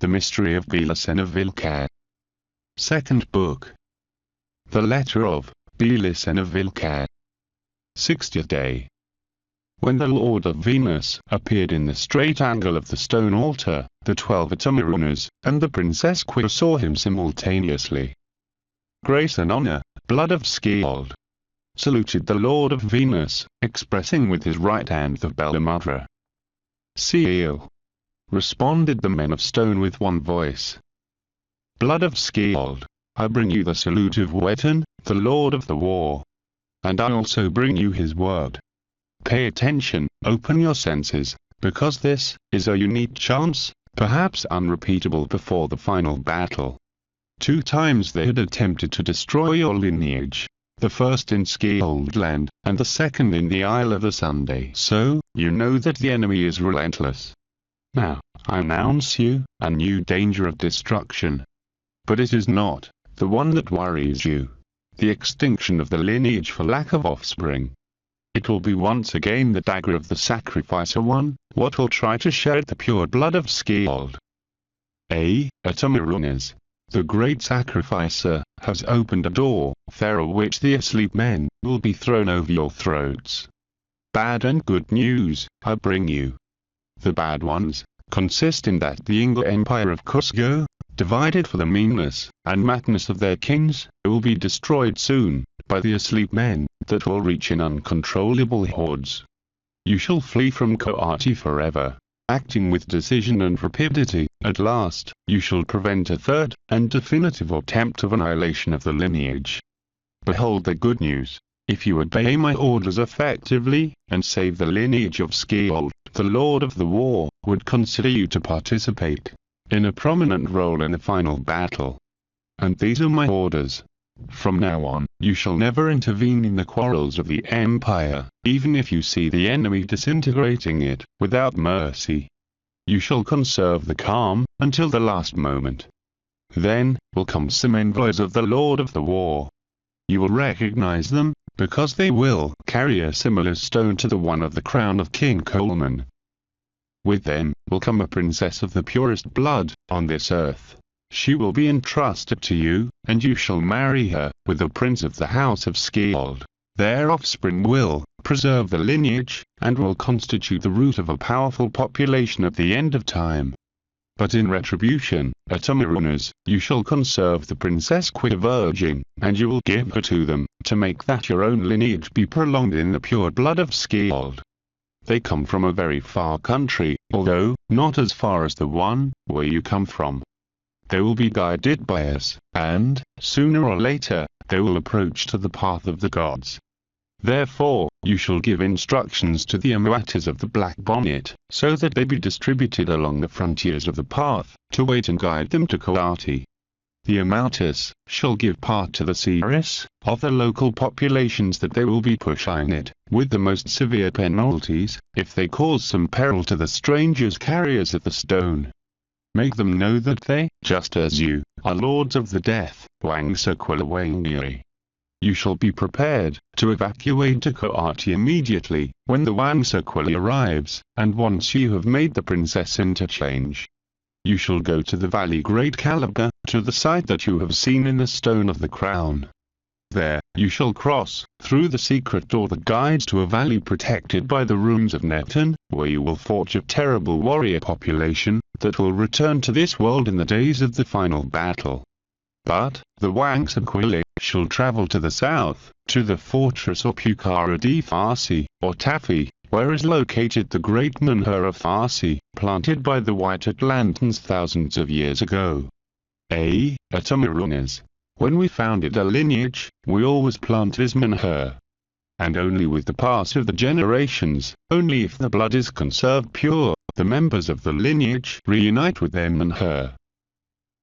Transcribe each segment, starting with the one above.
The Mystery of BELICENA VILLCA. Second Book. The Letter of BELICENA VILLCA. 60th Day. When the Lord of Venus appeared in the straight angle of the stone altar, the 12 Atamarunas and the Princess Quir saw him simultaneously. Grace and honor, blood of Scyld, saluted the Lord of Venus, expressing with his right hand the Bella Mudra. Seal, responded the men of stone with one voice. Blood of Scyld, I bring you the salute of Wetan, the Lord of the War. And I also bring you his word. Pay attention, open your senses, because this is a unique chance, perhaps unrepeatable before the final battle. 2 times they had attempted to destroy your lineage, the first in Scyld land, and the second in the Isle of the Sunday. So, you know that the enemy is relentless. Now, I announce you a new danger of destruction. But it is not the one that worries you, the extinction of the lineage for lack of offspring. It will be once again the dagger of the sacrificer one, what will try to shed the pure blood of Scyld. Atamarunas, the great sacrificer, has opened a door, through which the asleep men will be thrown over your throats. Bad and good news, I bring you. The bad ones consist in that the Inga Empire of Cusco, divided for the meanness and madness of their kings, will be destroyed soon by the asleep men that will reach in uncontrollable hordes. You shall flee from Coati forever, acting with decision and rapidity. At last, you shall prevent a third and definitive attempt of annihilation of the lineage. Behold the good news. If you obey my orders effectively, and save the lineage of Scyld, the Lord of the War would consider you to participate in a prominent role in the final battle. And these are my orders. From now on, you shall never intervene in the quarrels of the Empire, even if you see the enemy disintegrating it, without mercy. You shall conserve the calm until the last moment. Then will come some envoys of the Lord of the War. You will recognize them, because they will carry a similar stone to the one of the crown of King Coleman. With them will come a princess of the purest blood on this earth. She will be entrusted to you, and you shall marry her with a prince of the house of Scyld. Their offspring will preserve the lineage, and will constitute the root of a powerful population at the end of time. But in retribution, Atamarunas, you shall conserve the Princess Quir virgin, and you will give her to them, to make that your own lineage be prolonged in the pure blood of Scyld. They come from a very far country, although not as far as the one where you come from. They will be guided by us, and, sooner or later, they will approach to the path of the gods. Therefore, you shall give instructions to the Amautas of the Black Bonnet, so that they be distributed along the frontiers of the path, to wait and guide them to Coati. The Amautas shall give part to the Ceres of the local populations that they will be pushing it, with the most severe penalties, if they cause some peril to the strangers carriers of the stone. Make them know that they, just as you, are lords of the death, Wangsaquilawangiri. You shall be prepared to evacuate to Coati immediately, when the Wangsaquili arrives, and once you have made the princess interchange. You shall go to the valley Great Caliber, to the site that you have seen in the stone of the crown. There, you shall cross through the secret door that guides to a valley protected by the runes of Neptune, where you will forge a terrible warrior population that will return to this world in the days of the final battle. But the Wangsaquili shall travel to the south, to the fortress or Pucara di Farsi, or Taffy, where is located the great Manhur of Farsi, planted by the White Atlantans thousands of years ago. Atamarunas. When we founded a lineage, we always plant this Manhur. And only with the pass of the generations, only if the blood is conserved pure, the members of the lineage reunite with their Manhur.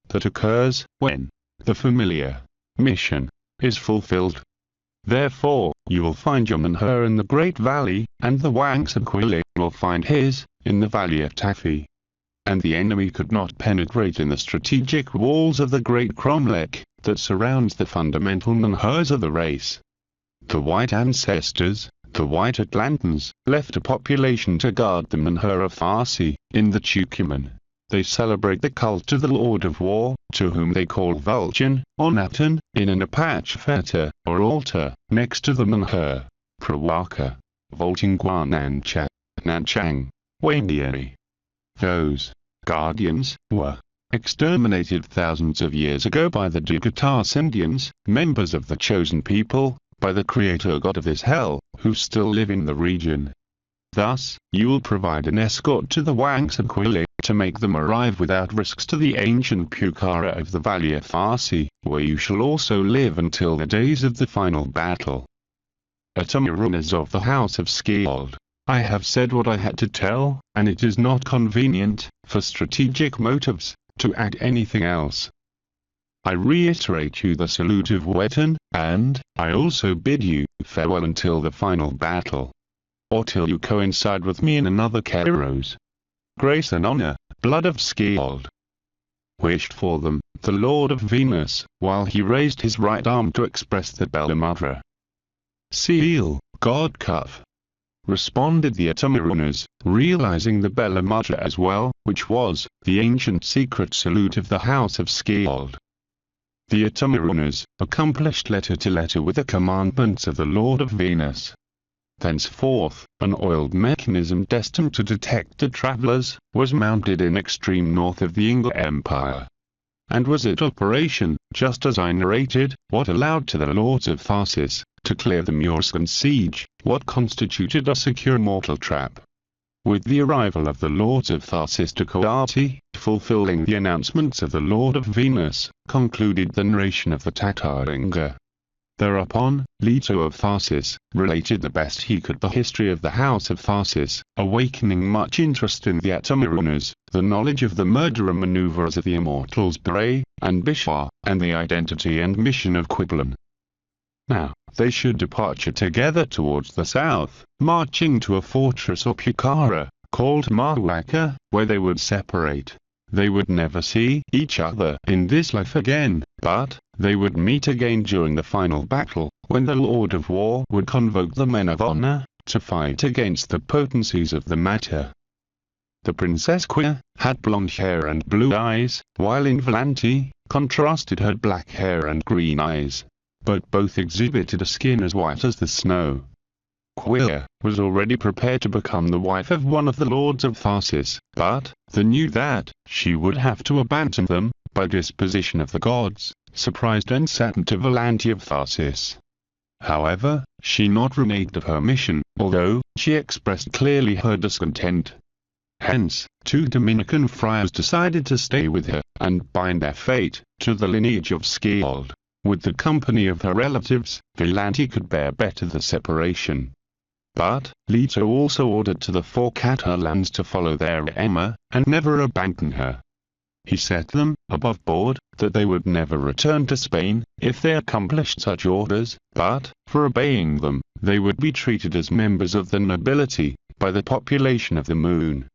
That occurs when the familiar mission is fulfilled. Therefore, you will find your Manhur in the Great Valley, and the Wangsaquili will find his in the Valley of Taffy. And the enemy could not penetrate in the strategic walls of the Great Cromlech that surrounds the fundamental Manhurs of the race. The white ancestors, the White Atlantans, left a population to guard the Manhur of Farsi in the Tucuman. They celebrate the cult of the Lord of War, to whom they call Vulcan, or Natan, in an Apache feta, or altar, next to the Manhur, Prawaka, Voltingguanancha, Nanchang, Wandieri. Those guardians were exterminated thousands of years ago by the Dugatas Indians, members of the chosen people, by the creator god of this hell, who still live in the region. Thus, you will provide an escort to the Wangsaquili, to make them arrive without risks to the ancient Pucara of the Valley of Farsi, where you shall also live until the days of the final battle. Atamarunas of the House of Skeold, I have said what I had to tell, and it is not convenient, for strategic motives, to add anything else. I reiterate you the salute of Wetan, and I also bid you farewell until the final battle, or till you coincide with me in another Kairos. Grace and honor, blood of Skeold. Wished for them, the Lord of Venus, while he raised his right arm to express the Belamadra. Seal, God Cuff. Responded the Atamarunas, realizing the Belamadra as well, which was the ancient secret salute of the House of Skeold. The Atamarunas accomplished letter to letter with the commandments of the Lord of Venus. Thenceforth, an oiled mechanism destined to detect the travelers was mounted in extreme north of the Inga Empire, and was at operation, just as I narrated, what allowed to the lords of Tharsis to clear the Murskan siege, what constituted a secure mortal trap. With the arrival of the lords of Tharsis to Coati, fulfilling the announcements of the Lord of Venus, concluded the narration of the Tatar Inga. Thereupon, Leto of Tharsis related the best he could the history of the House of Tharsis, awakening much interest in the Atamarunas, the knowledge of the murderer maneuvers of the immortals Bray and Bishar, and the identity and mission of Quiblan. Now, they should departure together towards the south, marching to a fortress or Pucara, called Mawaka, where they would separate. They would never see each other in this life again, but they would meet again during the final battle, when the Lord of War would convoke the men of honor to fight against the potencies of the matter. The Princess Quia had blonde hair and blue eyes, while Involanti contrasted her black hair and green eyes, but both exhibited a skin as white as the snow. Quia was already prepared to become the wife of one of the lords of Tharsis, but they knew that she would have to abandon them, by disposition of the gods, surprised and saddened to Volanti of Tharsis. However, she not reneged of her mission, although she expressed clearly her discontent. Hence, two Dominican friars decided to stay with her, and bind their fate to the lineage of Skeold. With the company of her relatives, Volanti could bear better the separation. But Leto also ordered to the four Catalans to follow their Emma, and never abandon her. He set them above board that they would never return to Spain, if they accomplished such orders, but, for obeying them, they would be treated as members of the nobility, by the population of the moon.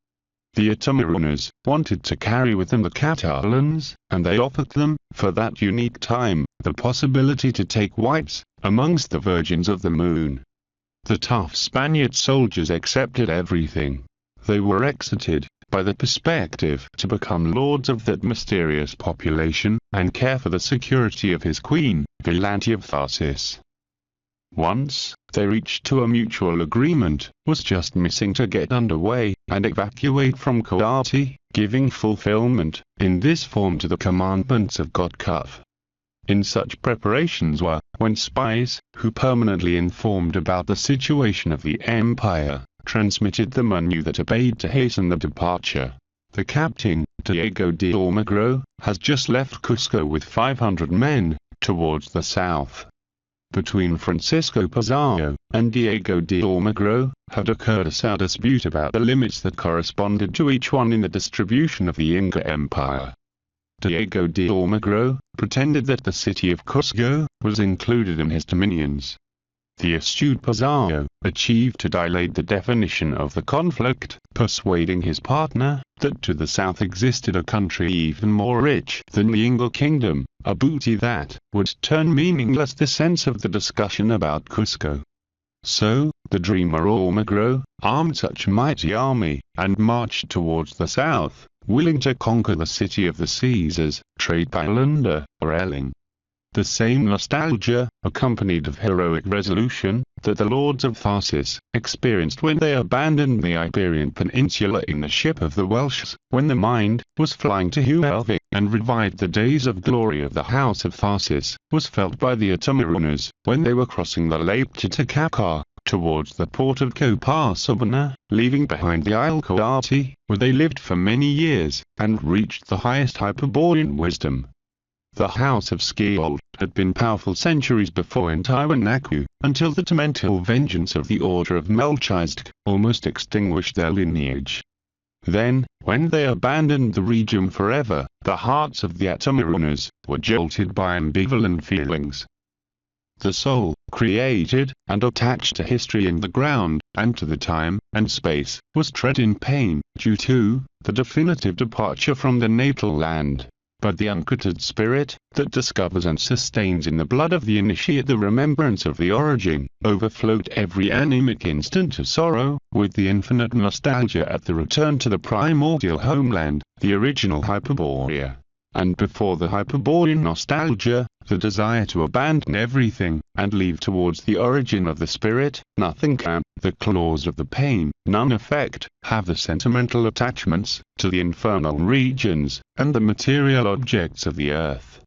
The Atamarunas wanted to carry with them the Catalans, and they offered them, for that unique time, the possibility to take wives amongst the virgins of the moon. The tough Spaniard soldiers accepted everything. They were excited by the perspective to become lords of that mysterious population, and care for the security of his queen, Volanti of Tharsis. Once they reached to a mutual agreement, was just missing to get underway and evacuate from Coati, giving fulfillment in this form to the commandments of God Cuff. In such preparations were, when spies, who permanently informed about the situation of the empire, transmitted the menu that obeyed to hasten the departure. The captain, Diego de Almagro, has just left Cusco with 500 men, towards the south. Between Francisco Pizarro and Diego de Almagro had occurred a sad dispute about the limits that corresponded to each one in the distribution of the Inca Empire. Diego de Almagro pretended that the city of Cusco was included in his dominions. The astute Pizarro achieved to dilate the definition of the conflict, persuading his partner that to the south existed a country even more rich than the Inca kingdom, a booty that would turn meaningless the sense of the discussion about Cusco. So, the dreamer Almagro armed such a mighty army, and marched towards the south, willing to conquer the city of the Caesars, trade by plunder or Elling. The same nostalgia, accompanied of heroic resolution, that the lords of Tharsis experienced when they abandoned the Iberian Peninsula in the ship of the Welsh, when the mind was flying to Huelva and revived the days of glory of the House of Tharsis, was felt by the Otomarunas when they were crossing the Lake Titicaca towards the port of Copacabana, leaving behind the Isle Coati, where they lived for many years, and reached the highest Hyperborean wisdom. The House of Skeold had been powerful centuries before in Tiwanaku, until the tormental vengeance of the Order of Melchizedek almost extinguished their lineage. Then, when they abandoned the region forever, the hearts of the Otomarunas were jolted by ambivalent feelings. The soul, created and attached to history in the ground, and to the time and space, was tread in pain, due to the definitive departure from the natal land. But the uncuttered spirit, that discovers and sustains in the blood of the initiate the remembrance of the origin, overflowed every anemic instant of sorrow, with the infinite nostalgia at the return to the primordial homeland, the original Hyperborea. And before the Hyperborean nostalgia, the desire to abandon everything, and leave towards the origin of the spirit, nothing can, the claws of the pain, none affect, have the sentimental attachments, to the infernal regions, and the material objects of the earth.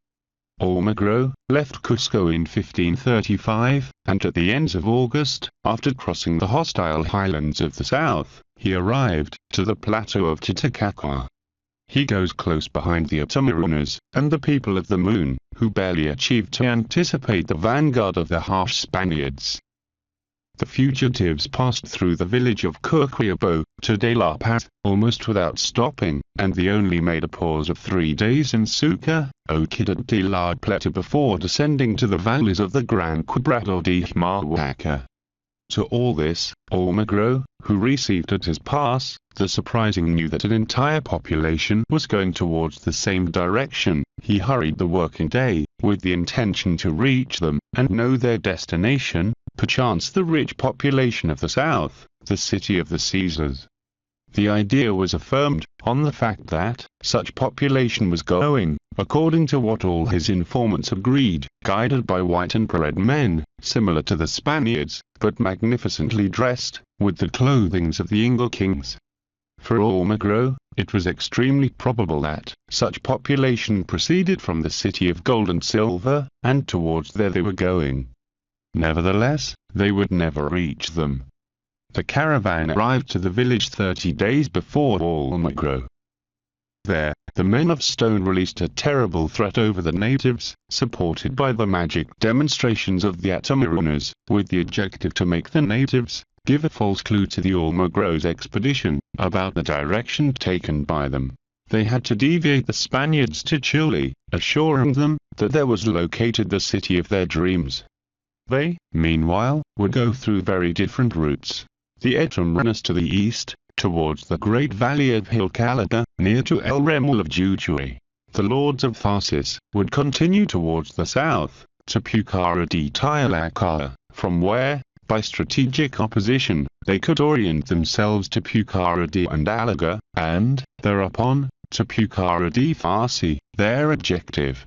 Almagro left Cusco in 1535, and at the ends of August, after crossing the hostile highlands of the south, he arrived to the plateau of Titicaca. He goes close behind the Otomarunas, and the people of the moon, who barely achieved to anticipate the vanguard of the harsh Spaniards. The fugitives passed through the village of Coquiabo to De La Paz, almost without stopping, and they only made a pause of 3 days in Sucre, Oquidad de la Plata before descending to the valleys of the Gran Quebrado de Humahuaca. To all this, Almagro, who received at his pass the surprising news that an entire population was going towards the same direction, he hurried the working day, with the intention to reach them, and know their destination, perchance the rich population of the south, the city of the Caesars. The idea was affirmed, on the fact that such population was going, according to what all his informants agreed, guided by white and red men, similar to the Spaniards, but magnificently dressed, with the clothings of the Inca kings. For Almagro, it was extremely probable that such population proceeded from the city of gold and silver, and towards there they were going. Nevertheless, they would never reach them. The caravan arrived to the village 30 days before Almagro. There, the men of stone released a terrible threat over the natives, supported by the magic demonstrations of the Otomarunas, with the objective to make the natives give a false clue to the Almagro's expedition, about the direction taken by them. They had to deviate the Spaniards to Chile, assuring them that there was located the city of their dreams. They, meanwhile, would go through very different routes. The Otomarunas to the east, towards the great valley of VILLCA, near to El Remol of Jujuy. The lords of Tharsis would continue towards the south, to Pucara de Tiliaca, from where, by strategic opposition, they could orient themselves to Pucara de Andalaga, and, thereupon, to Pucara de Farsi, their objective.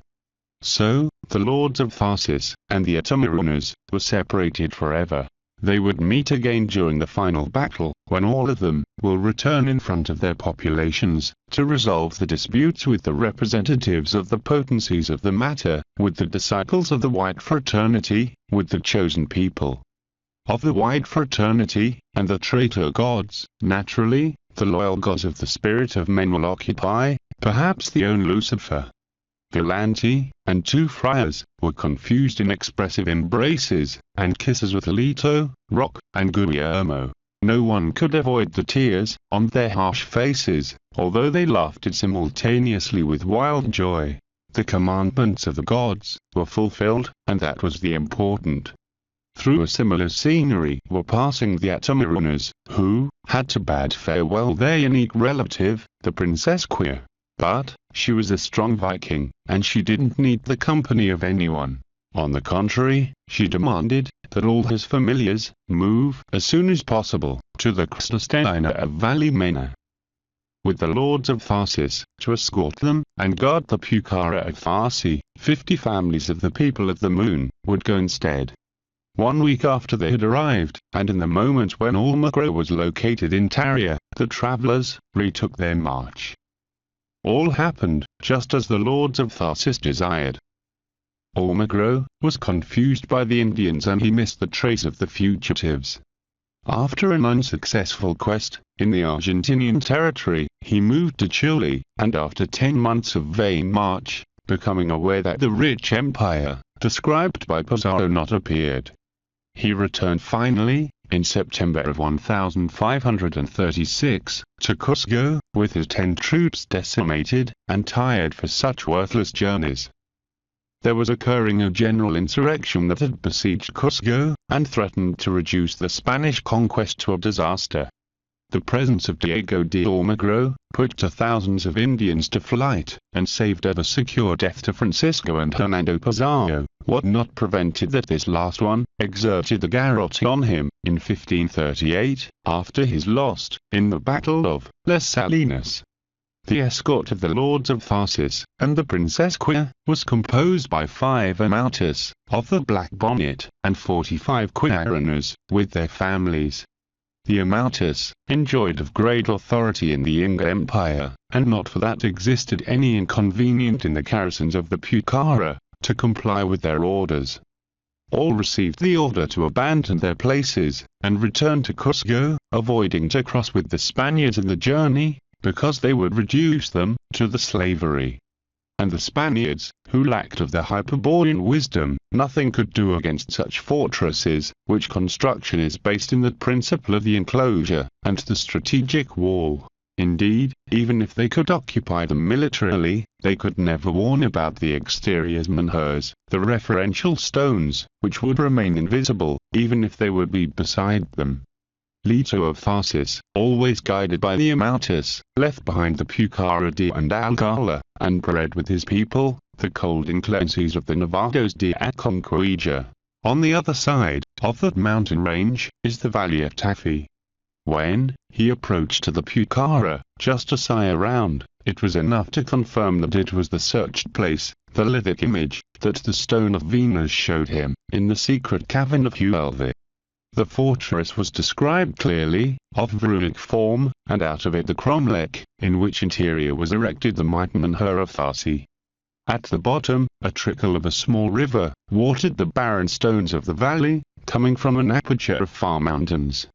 So, the lords of Tharsis and the Otomarunas were separated forever. They would meet again during the final battle, when all of them will return in front of their populations, to resolve the disputes with the representatives of the potencies of the matter, with the disciples of the White Fraternity, with the chosen people of the White Fraternity, and the traitor gods. Naturally, the loyal gods of the spirit of men will occupy, perhaps the own Lucifer. Violante, and 2 friars, were confused in expressive embraces, and kisses with Lito, Roque, and Guillermo. No one could avoid the tears on their harsh faces, although they laughed simultaneously with wild joy. The commandments of the gods were fulfilled, and that was the important. Through a similar scenery were passing the Otomarunas, who had to bid farewell their unique relative, the Princess Queer. But she was a strong Viking, and she didn't need the company of anyone. On the contrary, she demanded that all his familiars move as soon as possible to the Cristostina of Valimena. with the lords of Tharsis, to escort them, and guard the Pucara of Tharsi. 50 families of the people of the moon would go instead. 1 week after they had arrived, and in the moment when Almagro was located in Taria, the travelers retook their march. All happened just as the lords of Tharsis desired. Almagro was confused by the Indians and he missed the trace of the fugitives. After an unsuccessful quest in the Argentinian territory, he moved to Chile, and after 10 months of vain march, becoming aware that the rich empire, described by Pizarro, not appeared. He returned finally, in September of 1536, to Cusco, with his 10 troops decimated, and tired for such worthless journeys. There was occurring a general insurrection that had besieged Cusco, and threatened to reduce the Spanish conquest to a disaster. The presence of Diego de Almagro put to thousands of Indians to flight, and saved a secure death to Francisco and Hernando Pizarro, what not prevented that this last one exerted the garrote on him, in 1538, after his loss, in the Battle of Les Salinas. The escort of the lords of Tharsis, and the Princess Quia, was composed by 5 Amautas, of the Black Bonnet, and 45 Quiaraners, with their families. The Amautas enjoyed of great authority in the Inca Empire, and not for that existed any inconvenient in the garrisons of the Pucara, to comply with their orders. All received the order to abandon their places, and return to Cusco, avoiding to cross with the Spaniards in the journey, because they would reduce them to the slavery. And the Spaniards, who lacked of the Hyperborean wisdom, nothing could do against such fortresses, which construction is based in the principle of the enclosure, and the strategic wall. Indeed, even if they could occupy them militarily, they could never warn about the exterior menhirs, the referential stones, which would remain invisible, even if they would be beside them. Leto of Tharsis, always guided by the Amautas, left behind the Pucara de and Alcala, and bred with his people, the cold inclemencies of the Nevados de Aconcagua. On the other side of that mountain range is the valley of Tafi. When he approached to the Pucara, just a sigh around, it was enough to confirm that it was the searched place, the lithic image, that the stone of Venus showed him, in the secret cavern of Huelva. The fortress was described clearly, of runic form, and out of it the cromlech, in which interior was erected the mighty menhir of Tharsi. At the bottom, a trickle of a small river watered the barren stones of the valley, coming from an aperture of far mountains.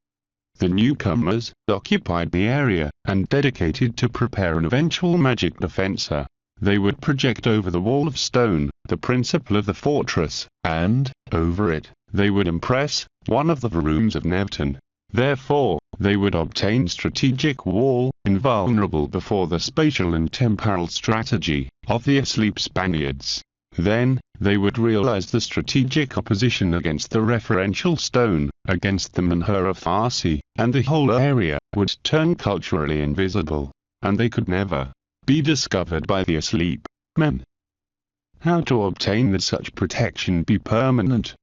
The newcomers occupied the area, and dedicated to prepare an eventual magic defensa. They would project over the wall of stone the principle of the fortress, and, over it, they would impress one of the rooms of Nevton. Therefore, they would obtain strategic wall, invulnerable before the spatial and temporal strategy of the asleep Spaniards. Then, they would realize the strategic opposition against the referential stone, against the menhir of Tharsi, and the whole area would turn culturally invisible, and they could never be discovered by the asleep men. How to obtain that such protection be permanent?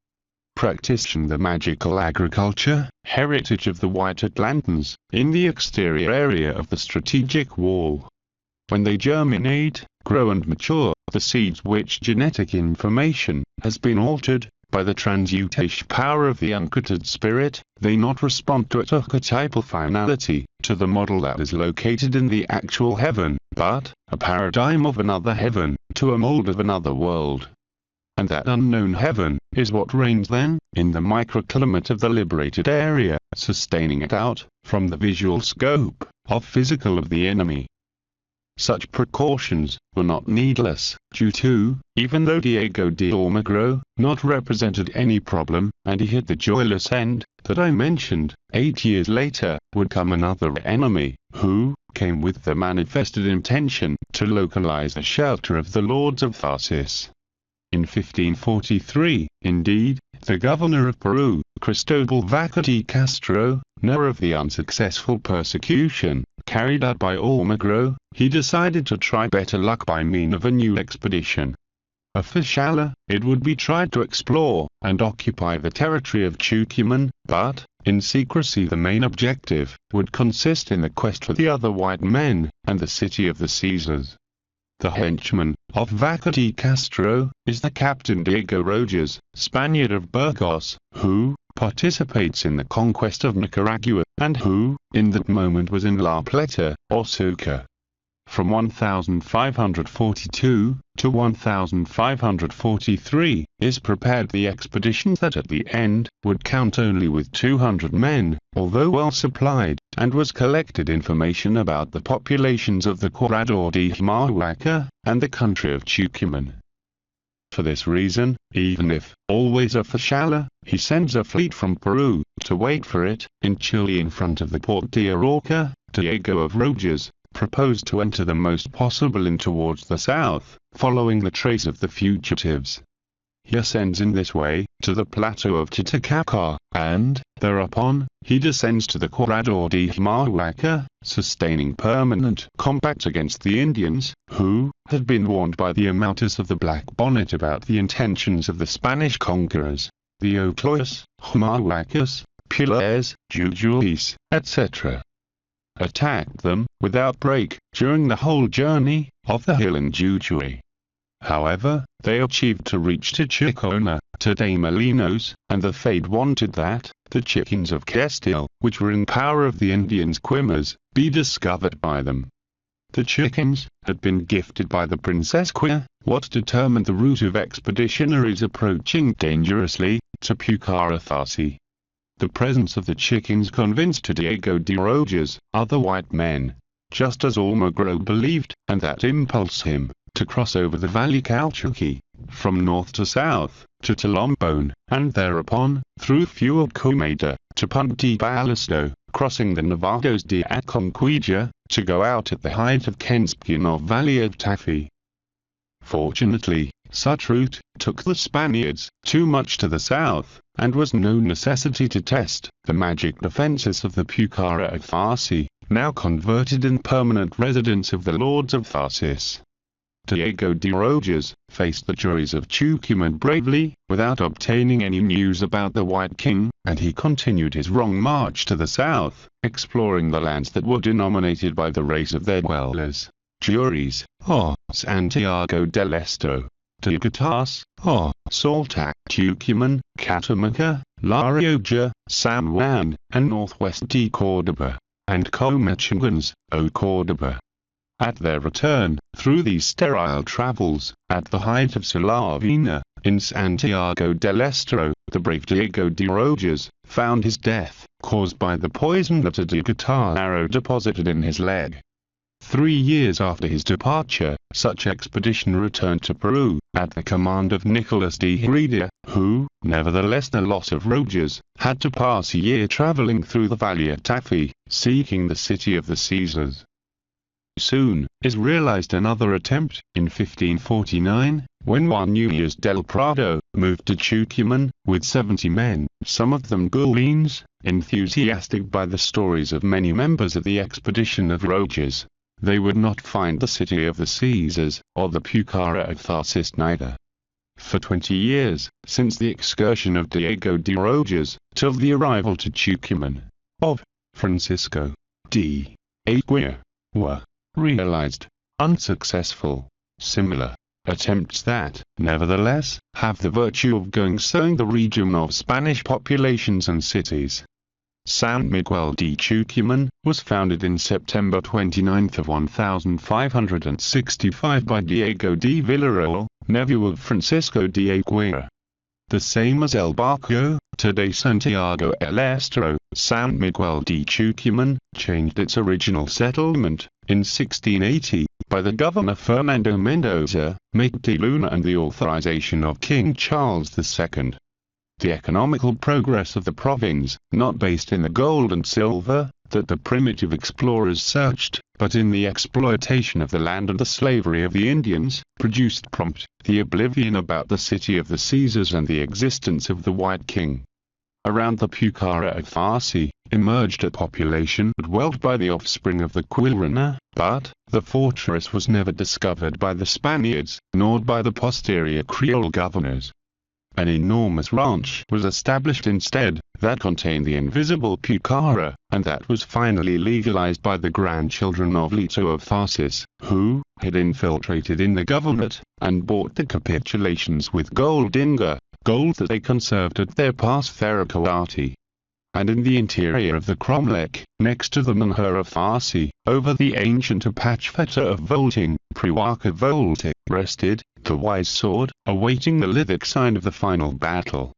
Practicing the magical agriculture, heritage of the White Atlantans, in the exterior area of the strategic wall. When they germinate, grow and mature, the seeds which genetic information has been altered by the transmutation power of the uncultured spirit, they not respond to its archetypal finality, to the model that is located in the actual heaven, but a paradigm of another heaven, to a mold of another world. And that unknown heaven is what reigns then, in the microclimate of the liberated area, sustaining it out from the visual scope of physical of the enemy. Such precautions were not needless, due to, even though Diego de Almagro not represented any problem, and he hit the joyless end that I mentioned, 8 years later would come another enemy, who came with the manifested intention to localize the shelter of the lords of Tharsis. In 1543, indeed, the governor of Peru, Cristobal Vaca de Castro, knower of the unsuccessful persecution carried out by Almagro, he decided to try better luck by means of a new expedition. Officially, it would be tried to explore and occupy the territory of Tucuman, but, in secrecy, the main objective would consist in the quest for the other white men and the city of the Caesars. The henchman of Vaca de Castro is the Captain Diego Rojas, Spaniard of Burgos, who participates in the conquest of Nicaragua, and who, in that moment, was in La Plata, or Sucre. From 1542 to 1543 is prepared the expedition that at the end would count only with 200 men, although well supplied, and was collected information about the populations of the Corredor de Humahuaca and the country of Tucuman. For this reason, even if always officially, he sends a fleet from Peru to wait for it in Chile in front of the Port de Arauca. Diego of Rojas proposed to enter the most possible in towards the south, following the trace of the fugitives. He ascends in this way to the plateau of Titicaca, and, thereupon, he descends to the Corredor de Humahuaca, sustaining permanent combat against the Indians, who had been warned by the Amautas of the Black Bonnet about the intentions of the Spanish conquerors, the Ocloyas, Humahuacas, Pilares, Jujuis, etc. Attacked them, without break, during the whole journey of the hill in Jujuy. However, they achieved to reach to Chicona, today Molinos, and the fate wanted that the chickens of Castile, which were in power of the Indians' Quimas, be discovered by them. The chickens had been gifted by the Princess Quia, what determined the route of expeditionaries approaching dangerously to Pucarafasi. The presence of the chickens convinced Diego de Rojas other white men, just as Almagro believed, and that impulsed him to cross over the Valle Calchuqui, from north to south, to Tolombone, and thereupon, through Fualcomeda, to Punta Ballester, crossing the Nevados de Aconquija, to go out at the height of Kenspin or Valley of Tafi. Fortunately, such route took the Spaniards too much to the south, and was no necessity to test the magic defences of the Pucara of Farsi, now converted in permanent residence of the Lords of Tharsis. Diego de Rojas faced the juries of Tucuman bravely, without obtaining any news about the White King, and he continued his long march to the south, exploring the lands that were denominated by the race of their dwellers, juries, or Santiago del Estero, Tugatas, or Saltac, Tucuman, Catamarca, La Rioja, San Juan, and northwest de Córdoba, and Comachingans, o Córdoba. At their return, through these sterile travels, at the height of Salavina, in Santiago del Estero, the brave Diego de Rojas found his death, caused by the poison that a guitar arrow deposited in his leg. 3 years after his departure, such expedition returned to Peru, at the command of Nicolas de Heredia, who, nevertheless the loss of Rojas, had to pass a year traveling through the Valley of Tafi, seeking the city of the Caesars. Soon is realized another attempt, in 1549, when Juan Núñez del Prado moved to Tucuman, with 70 men, some of them Gaullines, enthusiastic by the stories of many members of the expedition of Rojas. They would not find the city of the Caesars, or the Pucara of Tharsis neither. For 20 years, since the excursion of Diego de Rojas, till the arrival to Tucuman, of Francisco de Aguirre, were realized unsuccessful. Similar attempts that, nevertheless, have the virtue of going sowing the region of Spanish populations and cities. San Miguel de Tucuman was founded in September 29 of 1565 by Diego de Villarreal, nephew of Francisco de Aguirre. The same as El Barco, today Santiago el Estero, San Miguel de Tucuman changed its original settlement, in 1680, by the governor Fernando Mendoza, Mate de Luna and the authorization of King Charles II. The economical progress of the province, not based in the gold and silver that the primitive explorers searched, but in the exploitation of the land and the slavery of the Indians, produced prompt the oblivion about the city of the Caesars and the existence of the White King. Around the Pucara of Farsi, emerged a population dwelt by the offspring of the Quilrana, but the fortress was never discovered by the Spaniards, nor by the posterior Creole governors. An enormous ranch was established instead, that contained the invisible Pucara, and that was finally legalized by the grandchildren of Leto of Tarsus, who had infiltrated in the government, and bought the capitulations with gold gold that they conserved at their pass Theracoati. And in the interior of the cromlech, next to the Manhur of Farsi, over the ancient Apachfeta of Volting, Priwaka Voltic, rested the wise sword, awaiting the lithic sign of the final battle.